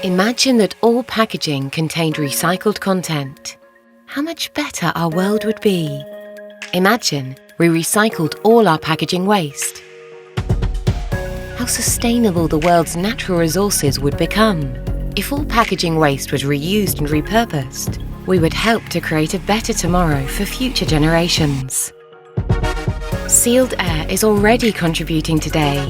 Imagine that all packaging contained recycled content. How much better our world would be. Imagine we recycled all our packaging waste. How sustainable the world's natural resources would become. If all packaging waste was reused and repurposed, we would help to create a better tomorrow for future generations. Sealed Air is already contributing today,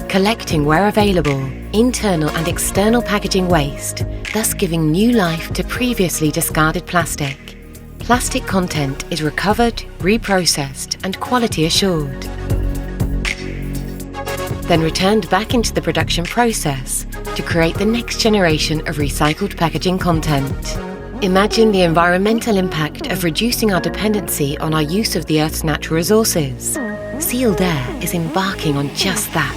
collecting where available, internal and external packaging waste, thus giving new life to previously discarded plastic. Plastic content is recovered, reprocessed and quality assured. Then returned back into the production process to create the next generation of recycled packaging content. Imagine the environmental impact of reducing our dependency on our use of the Earth's natural resources. Sealed Air is embarking on just that.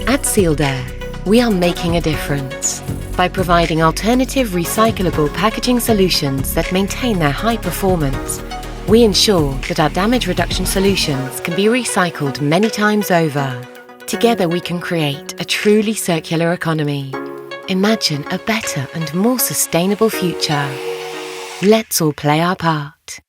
At Sealed Air, we are making a difference by providing alternative recyclable packaging solutions that maintain their high performance. We ensure that our damage reduction solutions can be recycled many times over. Together we can create a truly circular economy. Imagine a better and more sustainable future. Let's all play our part.